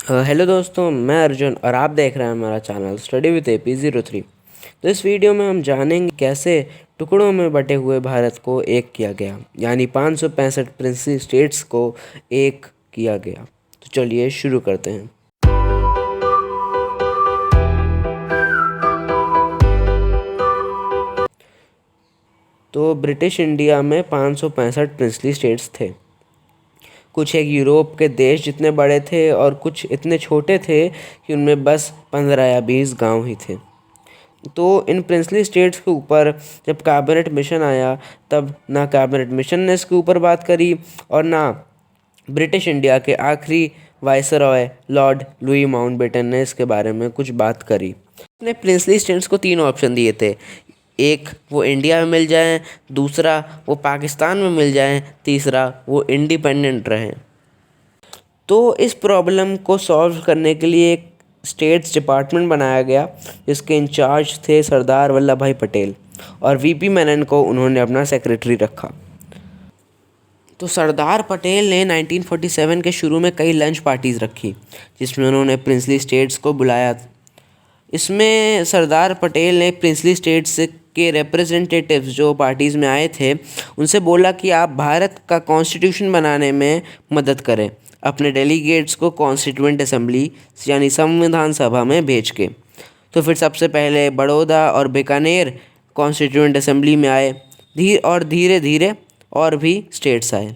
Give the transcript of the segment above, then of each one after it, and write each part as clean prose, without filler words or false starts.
Hello दोस्तों, मैं अर्जुन और आप देख रहे हैं हमारा चैनल स्टडी विद AP03। तो इस वीडियो में हम जानेंगे कैसे टुकड़ों में बटे हुए भारत को एक किया गया, यानी 565 प्रिंसली स्टेट्स को एक किया गया। तो चलिए शुरू करते हैं। तो ब्रिटिश इंडिया में 565 प्रिंसली स्टेट्स थे। कुछ एक यूरोप के देश जितने बड़े थे और कुछ इतने छोटे थे कि उनमें बस 15 या 20 गांव ही थे। तो इन प्रिंसली स्टेट्स के ऊपर जब कैबिनेट मिशन आया, तब ना कैबिनेट मिशन ने इसके ऊपर बात करी और ना ब्रिटिश इंडिया के आखिरी वाइसरॉय लॉर्ड लुई माउंटबेटन ने इसके बारे में कुछ बात करी। उसने प्रिंसली स्टेट्स को 3 ऑप्शन दिए थे। एक, वो इंडिया में मिल जाएं, दूसरा वो पाकिस्तान में मिल जाएं, तीसरा वो इंडिपेंडेंट रहें। तो इस प्रॉब्लम को सॉल्व करने के लिए एक स्टेट्स डिपार्टमेंट बनाया गया, जिसके इंचार्ज थे सरदार वल्लभ भाई पटेल, और VP मेनन को उन्होंने अपना सेक्रेटरी रखा। तो सरदार पटेल ने 1947 के शुरू में कई लंच पार्टीज़ रखी, जिसमें उन्होंने प्रिंसली स्टेट्स को बुलाया। इसमें सरदार पटेल ने प्रिंसली स्टेट्स के रिप्रेजेंटेटिव्स जो पार्टीज़ में आए थे, उनसे बोला कि आप भारत का कॉन्स्टिट्यूशन बनाने में मदद करें, अपने डेलीगेट्स को कॉन्स्टिट्यूएंट असेंबली यानी संविधान सभा में भेज के। तो फिर सबसे पहले बड़ौदा और बीकानेर कॉन्स्टिट्यूएंट असेंबली में आए, धीरे धीरे और भी स्टेट्स आए।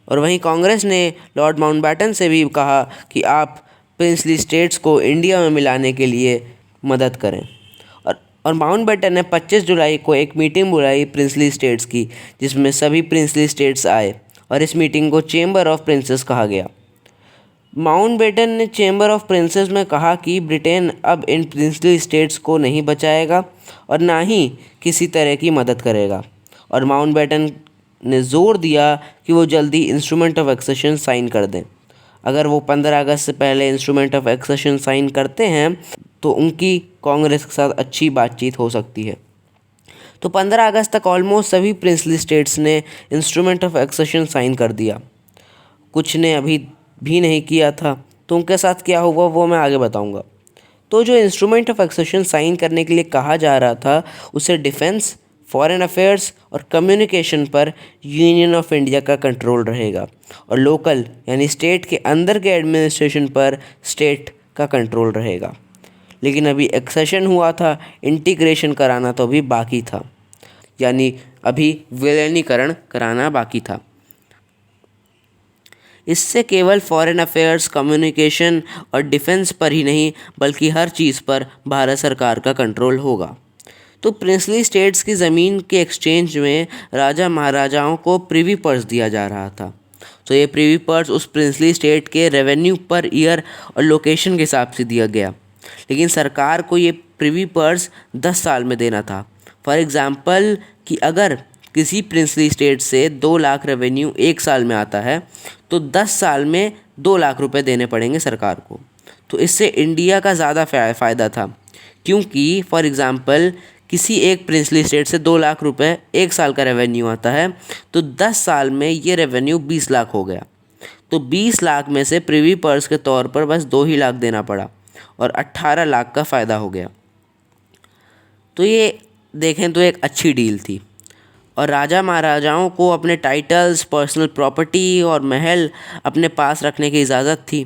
और वहीं कांग्रेस ने लॉर्ड माउंटबेटन से भी कहा कि आप प्रिंसली स्टेट्स को इंडिया में मिलाने के लिए मदद करें। और माउंटबेटन ने 25 जुलाई को एक मीटिंग बुलाई प्रिंसली स्टेट्स की, जिसमें सभी प्रिंसली स्टेट्स आए, और इस मीटिंग को चेंबर ऑफ प्रिंसेस कहा गया। माउंटबेटन ने चेंबर ऑफ प्रिंसेस में कहा कि ब्रिटेन अब इन प्रिंसली स्टेट्स को नहीं बचाएगा और ना ही किसी तरह की मदद करेगा। और माउंटबेटन ने ज़ोर दिया कि वो जल्दी इंस्ट्रूमेंट ऑफ एक्सेशन साइन कर दें। अगर वो 15 अगस्त से पहले इंस्ट्रूमेंट ऑफ एक्सेशन साइन करते हैं तो उनकी कांग्रेस के साथ अच्छी बातचीत हो सकती है। तो 15 अगस्त तक ऑलमोस्ट सभी प्रिंसली स्टेट्स ने इंस्ट्रूमेंट ऑफ एक्सेशन साइन कर दिया। कुछ ने अभी भी नहीं किया था, तो उनके साथ क्या हुआ वो मैं आगे बताऊंगा। तो जो इंस्ट्रूमेंट ऑफ एक्सेशन साइन करने के लिए कहा जा रहा था, उसे डिफेंस, फॉरेन अफेयर्स और कम्युनिकेशन पर यूनियन ऑफ इंडिया का कंट्रोल रहेगा, और लोकल यानी स्टेट के अंदर के एडमिनिस्ट्रेशन पर स्टेट का कंट्रोल रहेगा। लेकिन अभी एक्सेशन हुआ था, इंटीग्रेशन कराना तो अभी बाकी था, यानी अभी विलीनीकरण कराना बाकी था। इससे केवल फॉरेन अफेयर्स, कम्युनिकेशन और डिफेंस पर ही नहीं, बल्कि हर चीज़ पर भारत सरकार का कंट्रोल होगा। तो प्रिंसली स्टेट्स की ज़मीन के एक्सचेंज में राजा महाराजाओं को प्रिवी पर्स दिया जा रहा था। तो ये प्रिवी पर्स उस प्रिंसली स्टेट के रेवेन्यू पर ईयर और लोकेशन के हिसाब से दिया गया, लेकिन सरकार को ये प्रिवी पर्स 10 साल में देना था। फॉर एग्ज़ाम्पल कि अगर किसी प्रिंसली स्टेट से 2 लाख रेवेन्यू 1 साल में आता है, तो 10 साल में 2 लाख रुपए देने पड़ेंगे सरकार को। तो इससे इंडिया का ज़्यादा फ़ायदा था, क्योंकि फॉर एग्ज़ाम्पल किसी एक प्रिंसली स्टेट से 2 लाख रुपए 1 साल का रेवेन्यू आता है, तो 10 साल में ये रेवेन्यू 20 लाख हो गया। तो 20 लाख में से प्रिवी पर्स के तौर पर बस 2 ही लाख देना पड़ा और 18 लाख का फ़ायदा हो गया। तो ये देखें तो एक अच्छी डील थी। और राजा महाराजाओं को अपने टाइटल्स, पर्सनल प्रॉपर्टी और महल अपने पास रखने की इजाज़त थी।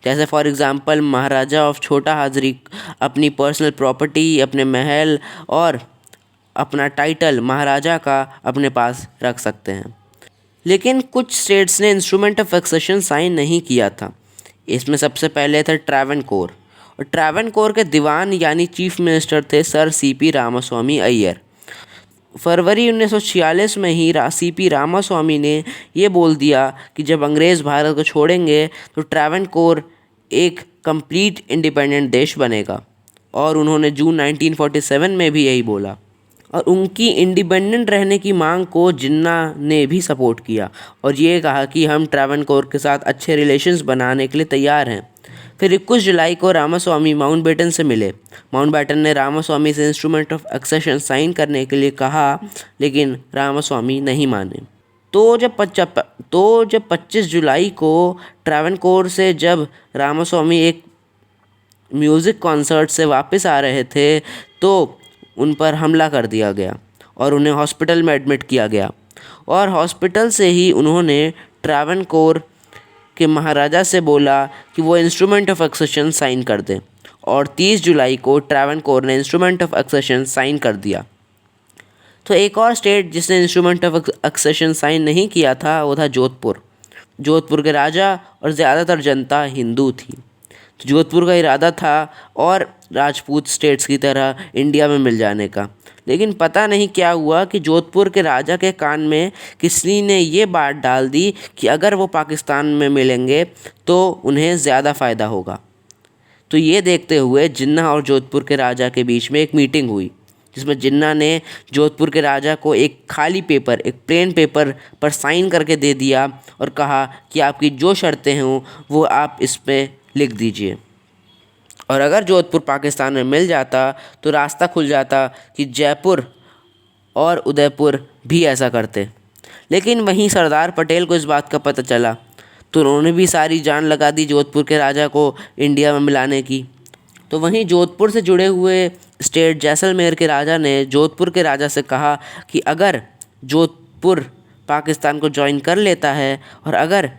जैसे फॉर एग्ज़ाम्पल महाराजा ऑफ छोटा हाजरी अपनी पर्सनल प्रॉपर्टी, अपने महल और अपना टाइटल महाराजा का अपने पास रख सकते हैं। लेकिन कुछ स्टेट्स ने इंस्ट्रूमेंट ऑफ एक्सेशन साइन नहीं किया था। इसमें सबसे पहले था ट्रावनकोर, और ट्रावनकोर के दीवान यानी चीफ मिनिस्टर थे सर CP रामास्वामी अय्यर। फरवरी 1946 में ही CP रामास्वामी ने ये बोल दिया कि जब अंग्रेज़ भारत को छोड़ेंगे तो ट्रावनकोर एक कंप्लीट इंडिपेंडेंट देश बनेगा, और उन्होंने जून 1947 में भी यही बोला। और उनकी इंडिपेंडेंट रहने की मांग को जिन्ना ने भी सपोर्ट किया और ये कहा कि हम ट्रावनकोर के साथ अच्छे रिलेशंस बनाने के लिए तैयार हैं। फिर 21 जुलाई को रामास्वामी माउंटबेटन से मिले। माउंटबेटन ने रामास्वामी से इंस्ट्रूमेंट ऑफ एक्सेशन साइन करने के लिए कहा, लेकिन रामास्वामी नहीं माने। तो जब 25 जुलाई को ट्रावनकोर से जब रामास्वामी एक म्यूज़िक कॉन्सर्ट से वापस आ रहे थे तो उन पर हमला कर दिया गया और उन्हें हॉस्पिटल में एडमिट किया गया। और हॉस्पिटल से ही उन्होंने ट्रावनकोर के महाराजा से बोला कि वो इंस्ट्रूमेंट ऑफ एक्सेशन साइन कर दें, और 30 जुलाई को ट्रावनकोर ने इंस्ट्रूमेंट ऑफ एक्सेशन साइन कर दिया। तो एक और स्टेट जिसने इंस्ट्रूमेंट ऑफ एक्सेशन साइन नहीं किया था वो था जोधपुर। जोधपुर के राजा और ज़्यादातर जनता हिंदू थी। तो जोधपुर का इरादा था और राजपूत स्टेट्स की तरह इंडिया में मिल जाने का, लेकिन पता नहीं क्या हुआ कि जोधपुर के राजा के कान में किसी ने ये बात डाल दी कि अगर वो पाकिस्तान में मिलेंगे तो उन्हें ज़्यादा फ़ायदा होगा। तो ये देखते हुए जिन्ना और जोधपुर के राजा के बीच में एक मीटिंग हुई, जिसमें जिन्ना ने जोधपुर के राजा को एक खाली पेपर, एक प्लेन पेपर पर साइन करके दे दिया और कहा कि आपकी जो शर्तें हों वो आप इस पे लिख दीजिए। और अगर जोधपुर पाकिस्तान में मिल जाता तो रास्ता खुल जाता कि जयपुर और उदयपुर भी ऐसा करते। लेकिन वहीं सरदार पटेल को इस बात का पता चला तो उन्होंने भी सारी जान लगा दी जोधपुर के राजा को इंडिया में मिलाने की। तो वहीं जोधपुर से जुड़े हुए स्टेट जैसलमेर के राजा ने जोधपुर के राजा से कहा कि अगर जोधपुर पाकिस्तान को ज्वाइन कर लेता है और अगर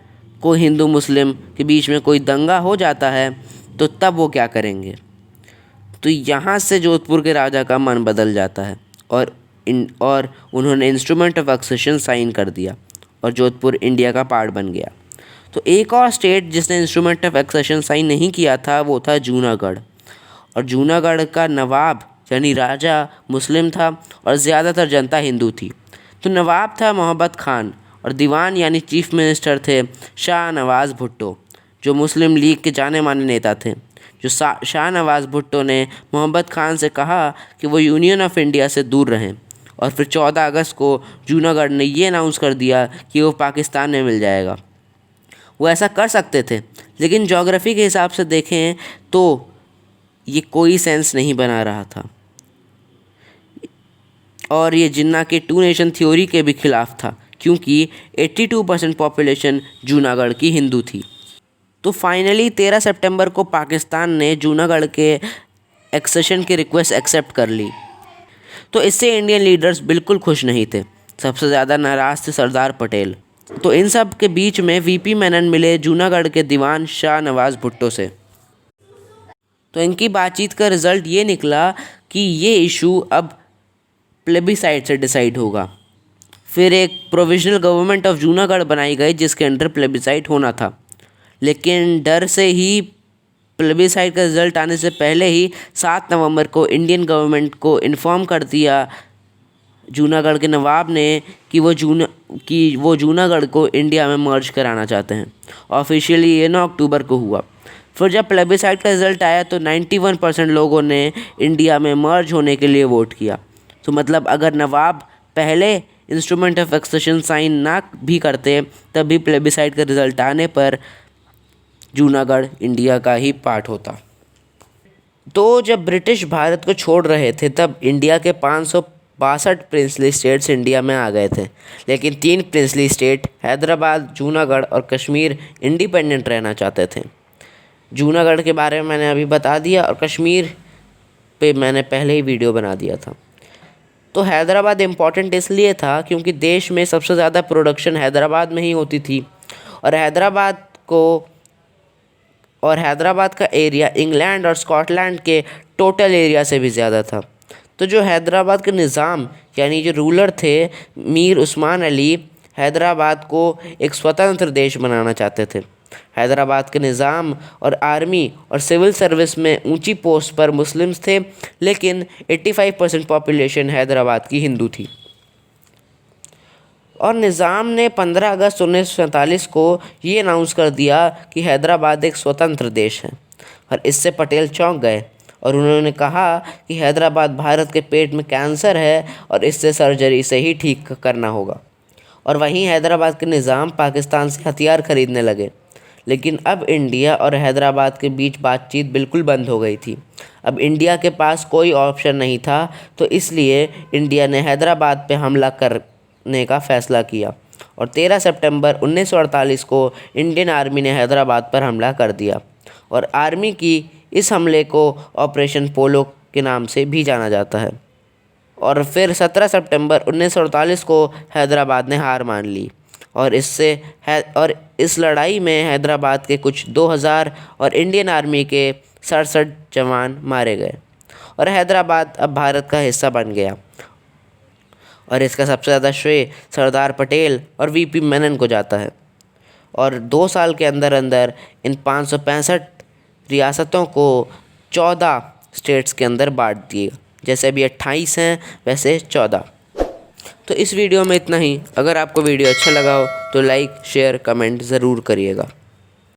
कोई हिंदू मुस्लिम के बीच में कोई दंगा हो जाता है तो तब वो क्या करेंगे। तो यहाँ से जोधपुर के राजा का मन बदल जाता है और उन्होंने इंस्ट्रूमेंट ऑफ एक्सेशन साइन कर दिया और जोधपुर इंडिया का पार्ट बन गया। तो एक और स्टेट जिसने इंस्ट्रूमेंट ऑफ एक्सेशन साइन नहीं किया था वो था जूनागढ़। और जूनागढ़ का नवाब यानी राजा मुस्लिम था और ज़्यादातर जनता हिंदू थी। तो नवाब था मोहम्मद खान और दीवान यानी चीफ मिनिस्टर थे शाह नवाज़ भुट्टो, जो मुस्लिम लीग के जाने माने नेता थे। जो शाह नवाज़ भुट्टो ने मोहम्मद खान से कहा कि वो यूनियन ऑफ इंडिया से दूर रहें, और फिर 14 अगस्त को जूनागढ़ ने ये अनाउंस कर दिया कि वो पाकिस्तान में मिल जाएगा। वो ऐसा कर सकते थे, लेकिन ज्योग्राफी के हिसाब से देखें तो ये कोई सेंस नहीं बना रहा था और ये जिन्ना के टू नेशन थ्योरी के भी खिलाफ था, क्योंकि 82% पॉपुलेशन जूनागढ़ की हिंदू थी। तो फाइनली 13 सितंबर को पाकिस्तान ने जूनागढ़ के एक्सेशन की रिक्वेस्ट एक्सेप्ट कर ली। तो इससे इंडियन लीडर्स बिल्कुल खुश नहीं थे। सबसे ज़्यादा नाराज़ थे सरदार पटेल। तो इन सब के बीच में वीपी मेनन मिले जूनागढ़ के दीवान शाह नवाज़ भुट्टो से। तो इनकी बातचीत का रिज़ल्ट ये निकला कि ये इशू अब प्लेबिसाइट से डिसाइड होगा। फिर एक प्रोविजनल गवर्नमेंट ऑफ जूनागढ़ बनाई गई जिसके अंडर प्लेबिसाइट होना था, लेकिन डर से ही प्लेबिसाइट का रिज़ल्ट आने से पहले ही 7 नवंबर को इंडियन गवर्नमेंट को इन्फॉर्म कर दिया जूनागढ़ के नवाब ने कि वो जूनागढ़ को इंडिया में मर्ज कराना चाहते हैं। ऑफिशियली ये 9 अक्टूबर को हुआ। फिर जब प्लेबिसाइट का रिज़ल्ट आया तो 91% लोगों ने इंडिया में मर्ज होने के लिए वोट किया। तो मतलब अगर नवाब पहले इंस्ट्रूमेंट ऑफ एक्सेशन साइन ना भी करते तब भी प्लेबिसाइट का रिज़ल्ट आने पर जूनागढ़ इंडिया का ही पार्ट होता। तो जब ब्रिटिश भारत को छोड़ रहे थे तब इंडिया के 562 प्रिंसली स्टेट्स इंडिया में आ गए थे, लेकिन 3 प्रिंसली स्टेट हैदराबाद, जूनागढ़ और कश्मीर इंडिपेंडेंट रहना चाहते थे। जूनागढ़ के बारे में मैंने अभी बता दिया और कश्मीर पे मैंने पहले ही वीडियो बना दिया था। तो हैदराबाद इम्पॉर्टेंट इसलिए था क्योंकि देश में सबसे ज़्यादा प्रोडक्शन हैदराबाद में ही होती थी और हैदराबाद का एरिया इंग्लैंड और स्कॉटलैंड के टोटल एरिया से भी ज़्यादा था। तो जो हैदराबाद के निज़ाम यानी जो रूलर थे मीर उस्मान अली, हैदराबाद को एक स्वतंत्र देश बनाना चाहते थे। हैदराबाद के निज़ाम और आर्मी और सिविल सर्विस में ऊंची पोस्ट पर मुस्लिम्स थे, लेकिन 85% पॉपुलेशन हैदराबाद की हिंदू थी। और निज़ाम ने 15 अगस्त 1947 को ये अनाउंस कर दिया कि हैदराबाद एक स्वतंत्र देश है, और इससे पटेल चौंक गए और उन्होंने कहा कि हैदराबाद भारत के पेट में कैंसर है और इससे सर्जरी से ही ठीक करना होगा। और वहीं हैदराबाद के निज़ाम पाकिस्तान से हथियार खरीदने लगे, लेकिन अब इंडिया और हैदराबाद के बीच बातचीत बिल्कुल बंद हो गई थी। अब इंडिया के पास कोई ऑप्शन नहीं था, तो इसलिए इंडिया ने हैदराबाद पे हमला करने का फ़ैसला किया और 13 सितंबर 1948 को इंडियन आर्मी ने हैदराबाद पर हमला कर दिया और आर्मी की इस हमले को ऑपरेशन पोलो के नाम से भी जाना जाता है। और फिर 17 सितंबर 1948 को हैदराबाद ने हार मान ली और इस लड़ाई में हैदराबाद के कुछ 2000 और इंडियन आर्मी के 67 जवान मारे गए और हैदराबाद अब भारत का हिस्सा बन गया। और इसका सबसे ज़्यादा श्रेय सरदार पटेल और वीपी मेनन को जाता है। और 2 साल के अंदर अंदर इन 565 रियासतों को 14 स्टेट्स के अंदर बांट दिए। जैसे अभी 28 हैं वैसे 14। तो इस वीडियो में इतना ही। अगर आपको वीडियो अच्छा लगा हो तो लाइक शेयर कमेंट ज़रूर करिएगा।